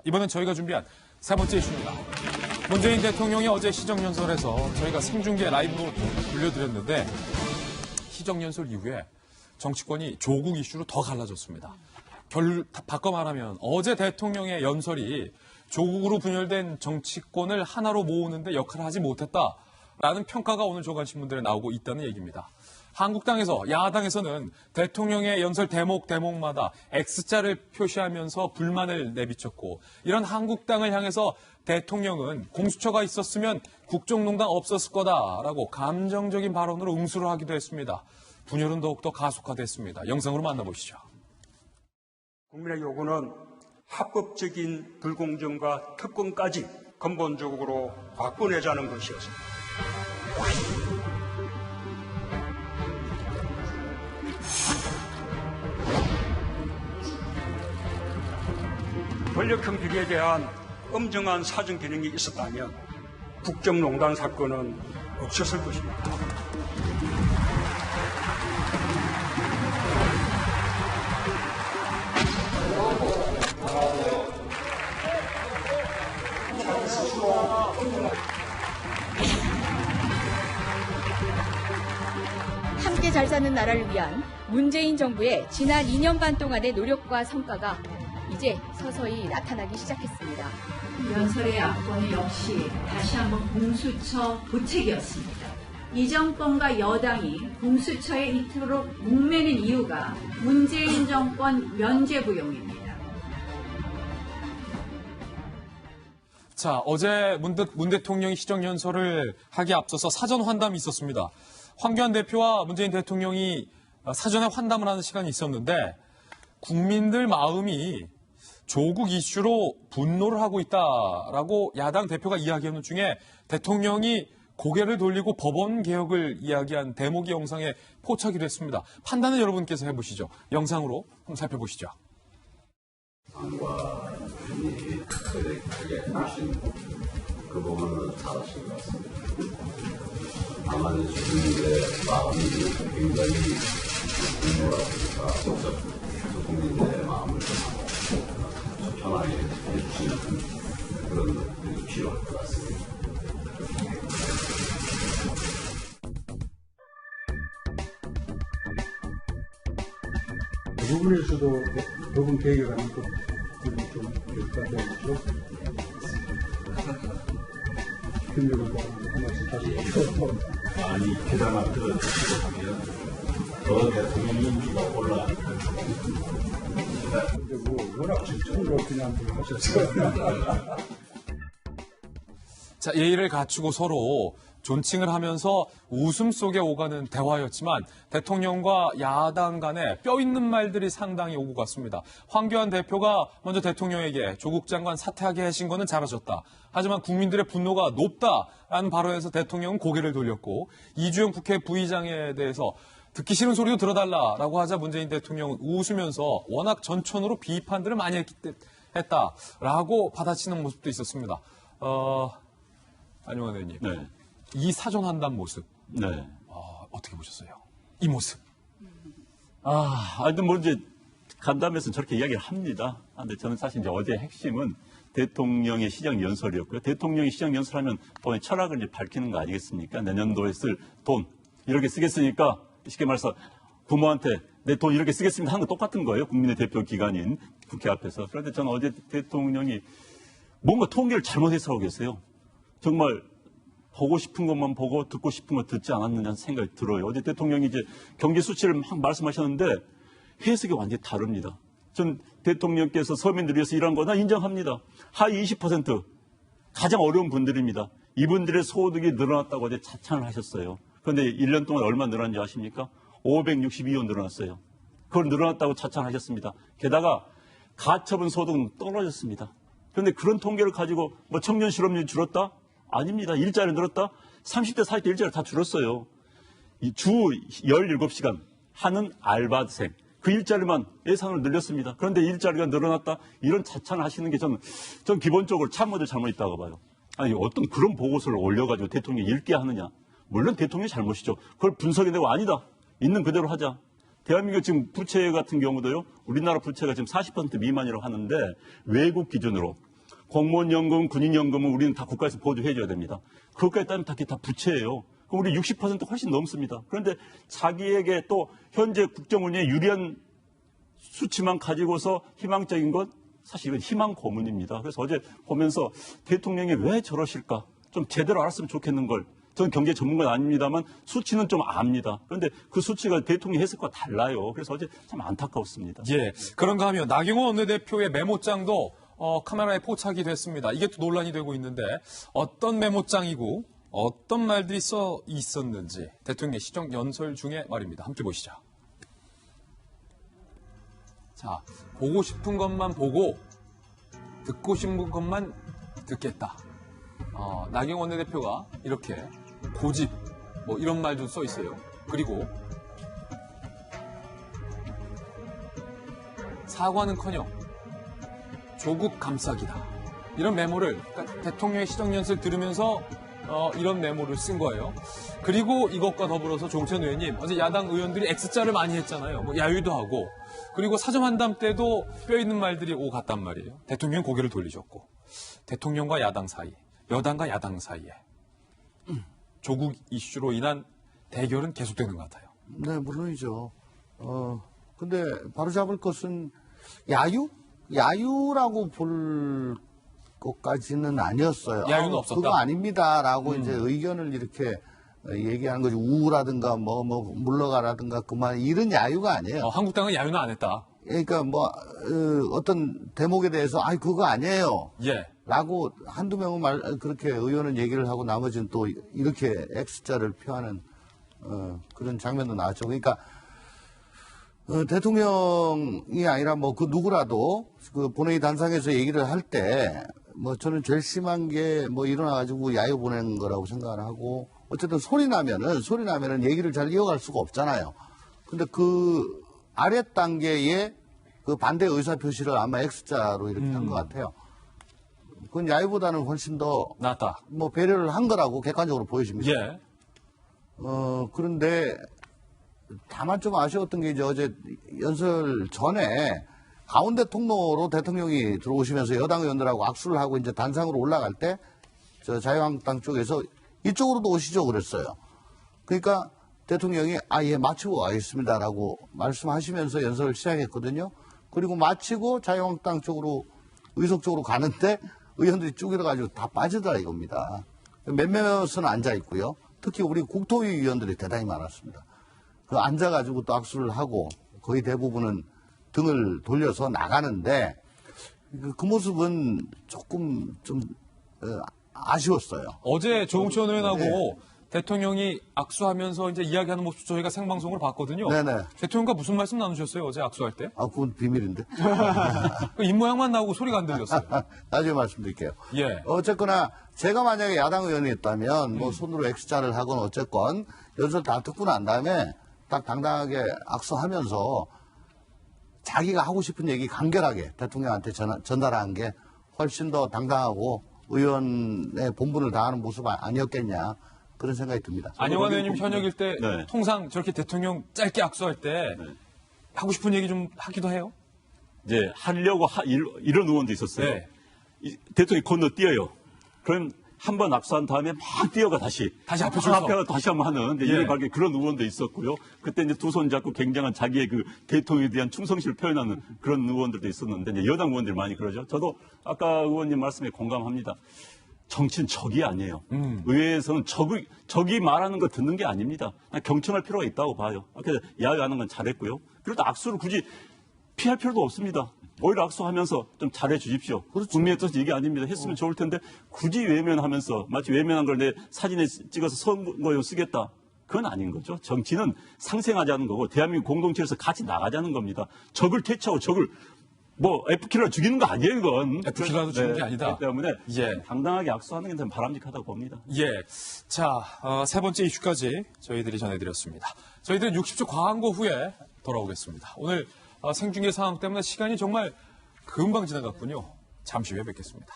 이번엔 저희가 준비한 세 번째 이슈입니다. 문재인 대통령이 어제 시정연설에서 저희가 생중계 라이브로 들려드렸는데 시정연설 이후에 정치권이 조국 이슈로 더 갈라졌습니다. 바꿔 말하면 어제 대통령의 연설이 조국으로 분열된 정치권을 하나로 모으는데 역할을 하지 못했다라는 평가가 오늘 조간신문들에 나오고 있다는 얘기입니다. 한국당에서, 야당에서는 대통령의 연설 대목마다 X자를 표시하면서 불만을 내비쳤고, 이런 한국당을 향해서 대통령은 공수처가 있었으면 국정농단 없었을 거다라고 감정적인 발언으로 응수를 하기도 했습니다. 분열은 더욱더 가속화됐습니다. 영상으로 만나보시죠. 국민의 요구는 합법적인 불공정과 특권까지 근본적으로 바꿔내자는 것이었습니다. 권력형 비리에 대한 엄정한 사정 기능이 있었다면 국정농단 사건은 없었을 것입니다. 함께 잘 사는 나라를 위한 문재인 정부의 지난 2년 반 동안의 노력과 성과가 이제 서서히 나타나기 시작했습니다. 연설의 압권은 역시 다시 한번 공수처 도책이었습니다. 이 정권과 여당이 공수처에 이토록 목매는 이유가 문재인 정권 면죄부용입니다. 자, 어제 문 대통령이 시정연설을 하기에 앞서서 사전 환담이 있었습니다. 황교안 대표와 문재인 대통령이 사전에 환담을 하는 시간이 있었는데 국민들 마음이 조국 이슈로 분노를 하고 있다라고 야당 대표가 이야기하는 중에 대통령이 고개를 돌리고 법원 개혁을 이야기한 대목이 영상에 포착이 됐습니다. 판단은 여러분께서 해보시죠. 영상으로 한번 살펴보시죠. 안과 편이 특별하게 하신 그 부분은 잘하신 것 같습니다. 다만 주민들의 마음이 굉장히 분노하니까 국민들의 마음을 좀 편하게 해주시는 그런 것들이 필요할 것 같습니다. 그 부분에서도 법원 개혁하는 것들이 좀 될까요? 금융을 하나씩 다시 많이 계산을 들어주시고 하면 더 대통령인지가 올라가니까. 근데 워낙 집중으로 그냥 하셨어요. 자, 예의를 갖추고 서로 존칭을 하면서 웃음 속에 오가는 대화였지만 대통령과 야당 간에 뼈 있는 말들이 상당히 오고 갔습니다. 황교안 대표가 먼저 대통령에게 조국 장관 사퇴하게 하신 거는 잘하셨다. 하지만 국민들의 분노가 높다라는 발언에서 대통령은 고개를 돌렸고 이주영 국회 부의장에 대해서 듣기 싫은 소리도 들어달라라고 하자 문재인 대통령은 웃으면서 워낙 전천후로 비판들을 많이 했다라고 받아치는 모습도 있었습니다. 안용환 의원님. 네. 이 사전 환담 모습. 네. 어떻게 보셨어요? 이 모습. 하여튼 뭐 이제 간담회에서 저렇게 이야기를 합니다. 근데 저는 사실 이제 어제 핵심은 대통령의 시정연설이었고요. 대통령이 시정연설하면 돈의 철학을 이제 밝히는 거 아니겠습니까? 내년도에 쓸 돈 이렇게 쓰겠으니까 쉽게 말해서 부모한테 내 돈 이렇게 쓰겠습니다 하는 거 똑같은 거예요. 국민의 대표 기관인 국회 앞에서. 그런데 저는 어제 대통령이 뭔가 통계를 잘못해서 하고 계세요. 정말 보고 싶은 것만 보고 듣고 싶은 거 듣지 않았느냐는 생각이 들어요. 어제 대통령이 이제 경제 수치를 막 말씀하셨는데 해석이 완전히 다릅니다. 전 대통령께서 서민들을 위해서 일한 거 나 인정합니다. 하위 20% 가장 어려운 분들입니다. 이분들의 소득이 늘어났다고 어제 자창을 하셨어요. 그런데 1년 동안 얼마 늘어난지 아십니까? 562원 늘어났어요. 그걸 늘어났다고 자창하셨습니다. 게다가 가처분 소득은 떨어졌습니다. 그런데 그런 통계를 가지고 뭐 청년 실업률이 줄었다? 아닙니다. 일자리 늘었다? 30대, 40대 일자리 다 줄었어요. 주 17시간 하는 알바생. 그 일자리만 예산을 늘렸습니다. 그런데 일자리가 늘어났다? 이런 자찬을 하시는 게 전 기본적으로 참모들 잘못있다고 봐요. 아니, 어떤 그런 보고서를 올려가지고 대통령이 읽게 하느냐. 물론 대통령이 잘못이죠. 그걸 분석해내고 아니다. 있는 그대로 하자. 대한민국 지금 부채 같은 경우도요. 우리나라 부채가 지금 40% 미만이라고 하는데 외국 기준으로 공무원연금, 군인연금은 우리는 다 국가에서 보조해줘야 됩니다. 그것까지 따면 다 부채예요. 그럼 우리 60% 훨씬 넘습니다. 그런데 자기에게 또 현재 국정 운영에 유리한 수치만 가지고서 희망적인 것, 사실 이건 희망 고문입니다. 그래서 어제 보면서 대통령이 왜 저러실까? 좀 제대로 알았으면 좋겠는 걸. 저는 경제 전문가는 아닙니다만 수치는 좀 압니다. 그런데 그 수치가 대통령이 했을 거와 달라요. 그래서 어제 참 안타까웠습니다. 예, 그런가 하면 나경원 원내대표의 메모장도 카메라에 포착이 됐습니다. 이게 또 논란이 되고 있는데 어떤 메모장이고 어떤 말들이 써 있었는지 대통령의 시정연설 중에 말입니다. 함께 보시죠. 자, 보고 싶은 것만 보고 듣고 싶은 것만 듣겠다. 나경원 원내대표가 이렇게 고집 뭐 이런 말도 써 있어요. 그리고 사과는커녕 조국 감싸기다. 이런 메모를 그러니까 대통령의 시정연설 들으면서 이런 메모를 쓴 거예요. 그리고 이것과 더불어서 종천 의원님 어제 야당 의원들이 X자를 많이 했잖아요. 뭐 야유도 하고 그리고 사정한담 때도 뼈 있는 말들이 오고 갔단 말이에요. 대통령은 고개를 돌리셨고 대통령과 야당 사이, 여당과 야당 사이에 조국 이슈로 인한 대결은 계속되는 것 같아요. 네, 물론이죠. 근데 바로잡을 것은 야유라고 볼 것까지는 아니었어요. 야유는 없었다. 그거 아닙니다라고 이제 의견을 이렇게 얘기하는 거지. 우라든가 물러가라든가 그만 이런 야유가 아니에요. 한국당은 야유는 안 했다. 그러니까 어떤 대목에 대해서 그거 아니에요. 예. 라고 한두 명은 그렇게 의원은 얘기를 하고 나머지는 또 이렇게 X자를 표하는 그런 장면도 나왔죠. 그러니까 대통령이 아니라 그 누구라도 그 본회의 단상에서 얘기를 할 때 저는 제일 심한 게 일어나가지고 야유 보내는 거라고 생각을 하고 어쨌든 소리 나면은 얘기를 잘 이어갈 수가 없잖아요. 근데 그 아래 단계의 그 반대 의사 표시를 아마 X자로 이렇게 한 것 같아요. 그건 야유보다는 훨씬 더 낫다. 배려를 한 거라고 객관적으로 보여집니다. 예. 그런데 다만 좀 아쉬웠던 게 이제 어제 연설 전에 가운데 통로로 대통령이 들어오시면서 여당 의원들하고 악수를 하고 이제 단상으로 올라갈 때 저 자유한국당 쪽에서 이쪽으로도 오시죠 그랬어요. 그러니까 대통령이 예, 마치고 가겠습니다라고 말씀하시면서 연설을 시작했거든요. 그리고 마치고 자유한국당 쪽으로 의석쪽으로 가는데 의원들이 쭉 일어가지고 다 빠지더라 이겁니다. 몇몇은 앉아 있고요. 특히 우리 국토위 위원들이 대단히 많았습니다. 그 앉아가지고 또 악수를 하고 거의 대부분은 등을 돌려서 나가는데 그 모습은 조금 좀 아쉬웠어요. 어제 조홍천 의원하고 네. 대통령이 악수하면서 이제 이야기하는 모습 저희가 생방송으로 봤거든요. 네네. 대통령과 무슨 말씀 나누셨어요? 어제 악수할 때? 그건 비밀인데. 그 입모양만 나오고 소리가 안 들렸어요. 나중에 말씀드릴게요. 예. 어쨌거나 제가 만약에 야당 의원이었다면 손으로 X자를 하건 어쨌건 연설 다 듣고 난 다음에 딱 당당하게 악수하면서 자기가 하고 싶은 얘기 간결하게 대통령한테 전달한 게 훨씬 더 당당하고 의원의 본분을 다하는 모습 아니었겠냐 그런 생각이 듭니다. 안영환 의원님 현역일 때 네. 통상 저렇게 대통령 짧게 악수할 때 하고 싶은 얘기 좀 하기도 해요? 이제 하려고 이런 의원도 있었어요. 네. 대통령이 건너뛰어요. 그럼 한 번 악수한 다음에 막 뛰어가 다시 앞에 서서. 앞에 다시 한번 하는 이제 예. 이런 관계 그런 의원도 있었고요. 그때 이제 두 손 잡고 굉장한 자기의 그 대통령에 대한 충성심을 표현하는 그런 의원들도 있었는데 이제 여당 의원들이 많이 그러죠. 저도 아까 의원님 말씀에 공감합니다. 정치는 적이 아니에요. 의회에서는 적이 말하는 거 듣는 게 아닙니다. 경청할 필요가 있다고 봐요. 그래서 야유하는 건 잘했고요. 그래도 악수를 굳이 피할 필요도 없습니다. 오히려 악수하면서 좀 잘해 주십시오. 그렇죠. 국민의 뜻 얘기 아닙니다. 했으면 좋을 텐데 굳이 외면하면서 마치 외면한 걸 내 사진에 찍어서 선거용 쓰겠다. 그건 아닌 거죠. 정치는 상생하자는 거고 대한민국 공동체에서 같이 나가자는 겁니다. 적을 퇴치하고 적을 F킬러 죽이는 거 아니에요, 이건. F킬러도 죽이는 게 아니다. 그렇기 때문에 예. 당당하게 악수하는 게 좀 바람직하다고 봅니다. 예. 자, 세 번째 이슈까지 저희들이 전해드렸습니다. 저희들은 60초 광고 후에 돌아오겠습니다. 오늘 생중계 상황 때문에 시간이 정말 금방 지나갔군요. 잠시 후에 뵙겠습니다.